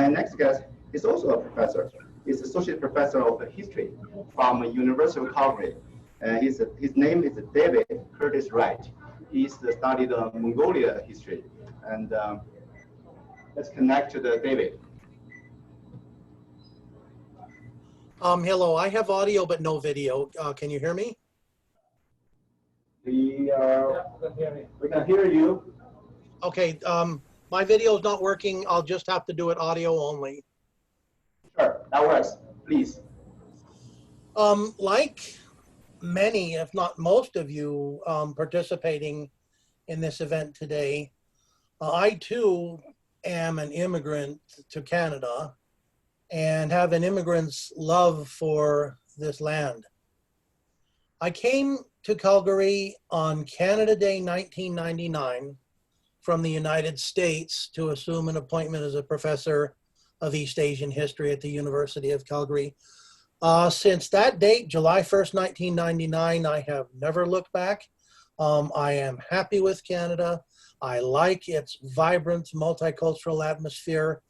My next guest is also a professor. He's associate professor of history from University of Calgary. His name is David Curtis Wright. He's studied Mongolia history. And let's connect to David. Hello, I have audio but no video. Can you hear me? We can hear you. Okay, my video is not working. I'll just have to do it audio only. Sure, that works. Please. Like many, if not most of you participating in this event today, I too am an immigrant to Canada and have an immigrant's love for this land. I came to Calgary on Canada Day 1999 from the United States to assume an appointment as a professor of East Asian history at the University of Calgary. Since that date, July 1st, 1999, I have never looked back. I am happy with Canada. I like its vibrant multicultural atmosphere.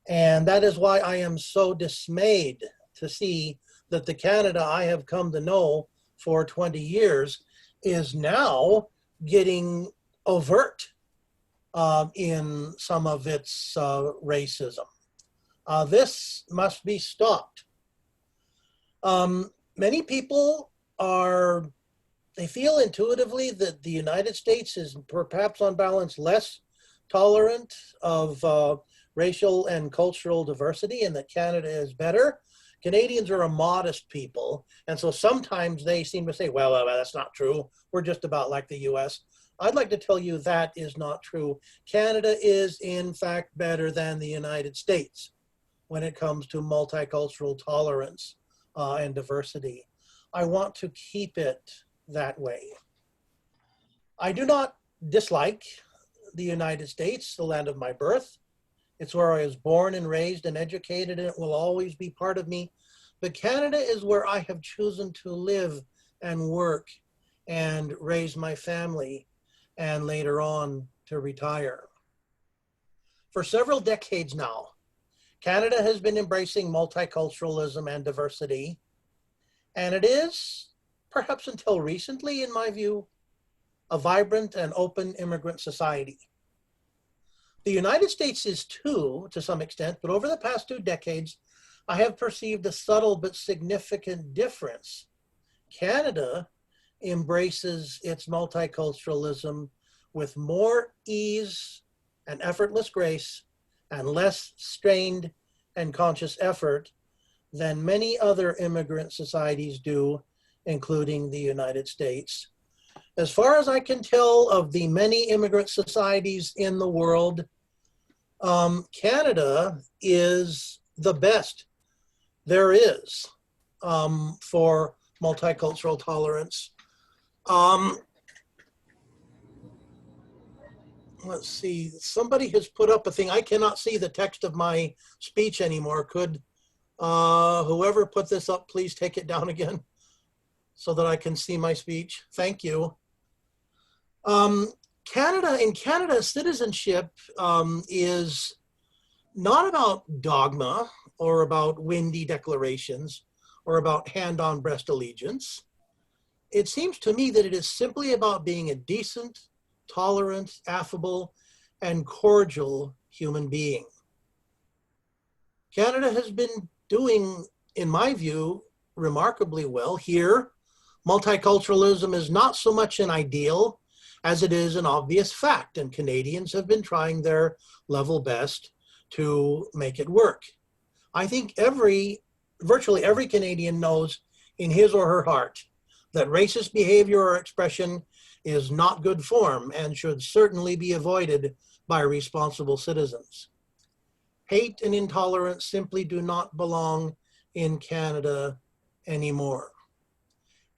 And that is why I am so dismayed to see that the Canada I have come to know for 20 years is now getting overt in some of its racism. This must be stopped. Many people they feel intuitively that the United States is perhaps on balance less tolerant of racial and cultural diversity and that Canada is better. Canadians are a modest people, and so sometimes they seem to say, well, that's not true. We're just about like the US. I'd like to tell you that is not true. Canada is in fact better than the United States when it comes to multicultural tolerance and diversity. I want to keep it that way. I do not dislike the United States, the land of my birth. It's where I was born and raised and educated, and it will always be part of me. But Canada is where I have chosen to live and work and raise my family and later on to retire. For several decades now, Canada has been embracing multiculturalism and diversity, and it is, perhaps until recently in my view, a vibrant and open immigrant society. The United States is too, to some extent, but over the past 2 decades, I have perceived a subtle but significant difference. Canada embraces its multiculturalism with more ease and effortless grace and less strained and conscious effort than many other immigrant societies do, including the United States. As far as I can tell of the many immigrant societies in the world, Canada is the best there is for multicultural tolerance. Let's see, somebody has put up a thing. I cannot see the text of my speech anymore. Could whoever put this up, please take it down again so that I can see my speech. Thank you. In Canada, citizenship is not about dogma or about windy declarations or about hand-on breast allegiance. It seems to me that it is simply about being a decent, tolerant, affable, and cordial human being. Canada has been doing, in my view, remarkably well. Here, multiculturalism is not so much an ideal as it is an obvious fact, and Canadians have been trying their level best to make it work. I think virtually every Canadian knows in his or her heart that racist behavior or expression is not good form and should certainly be avoided by responsible citizens. Hate and intolerance simply do not belong in Canada anymore.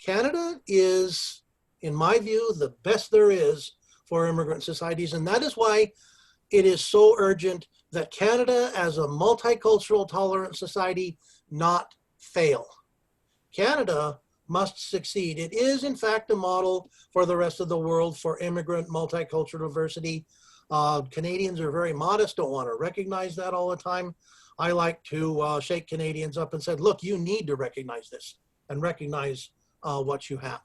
Canada is, in my view, the best there is for immigrant societies, and that is why it is so urgent that Canada as a multicultural tolerant society not fail. Canada must succeed. It is in fact a model for the rest of the world for immigrant multicultural diversity. Canadians are very modest, don't want to recognize that all the time. I like to shake Canadians up and said, look, you need to recognize this and recognize what you have.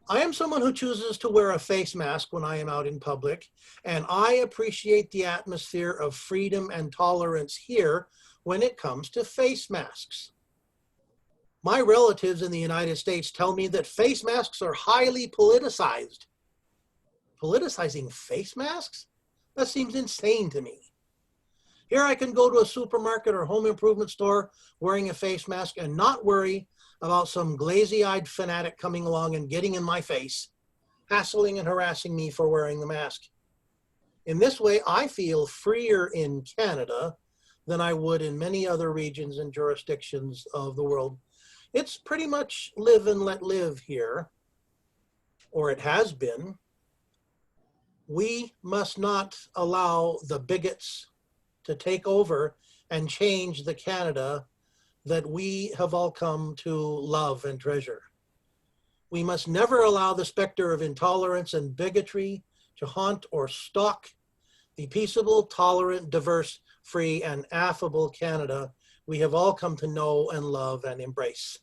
I am someone who chooses to wear a face mask when I am out in public, and I appreciate the atmosphere of freedom and tolerance here when it comes to face masks. My relatives in the United States tell me that face masks are highly politicized. Politicizing face masks? That seems insane to me. Here I can go to a supermarket or home improvement store wearing a face mask and not worry about some glazy-eyed fanatic coming along and getting in my face, hassling and harassing me for wearing the mask. In this way, I feel freer in Canada than I would in many other regions and jurisdictions of the world. It's pretty much live and let live here, or it has been. We must not allow the bigots to take over and change the Canada that we have all come to love and treasure. We must never allow the specter of intolerance and bigotry to haunt or stalk the peaceable, tolerant, diverse, free, and affable Canada we have all come to know and love and embrace.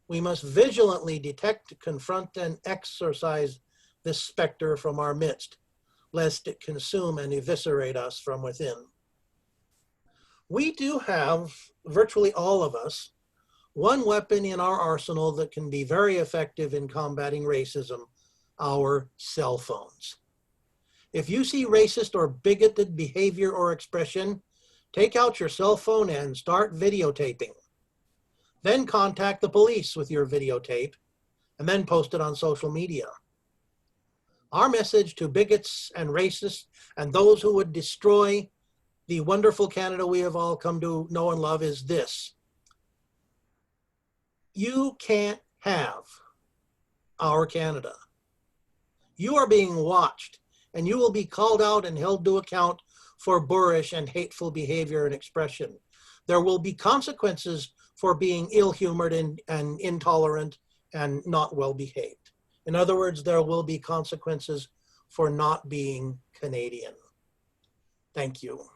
We must vigilantly detect, confront, and exorcise this specter from our midst, lest it consume and eviscerate us from within. We do have, virtually all of us, one weapon in our arsenal that can be very effective in combating racism: our cell phones. If you see racist or bigoted behavior or expression, take out your cell phone and start videotaping. Then contact the police with your videotape and then post it on social media. Our message to bigots and racists and those who would destroy the wonderful Canada we have all come to know and love is this: you can't have our Canada. You are being watched, and you will be called out and held to account for boorish and hateful behavior and expression. There will be consequences for being ill-humored and intolerant and not well-behaved. In other words, there will be consequences for not being Canadian. Thank you.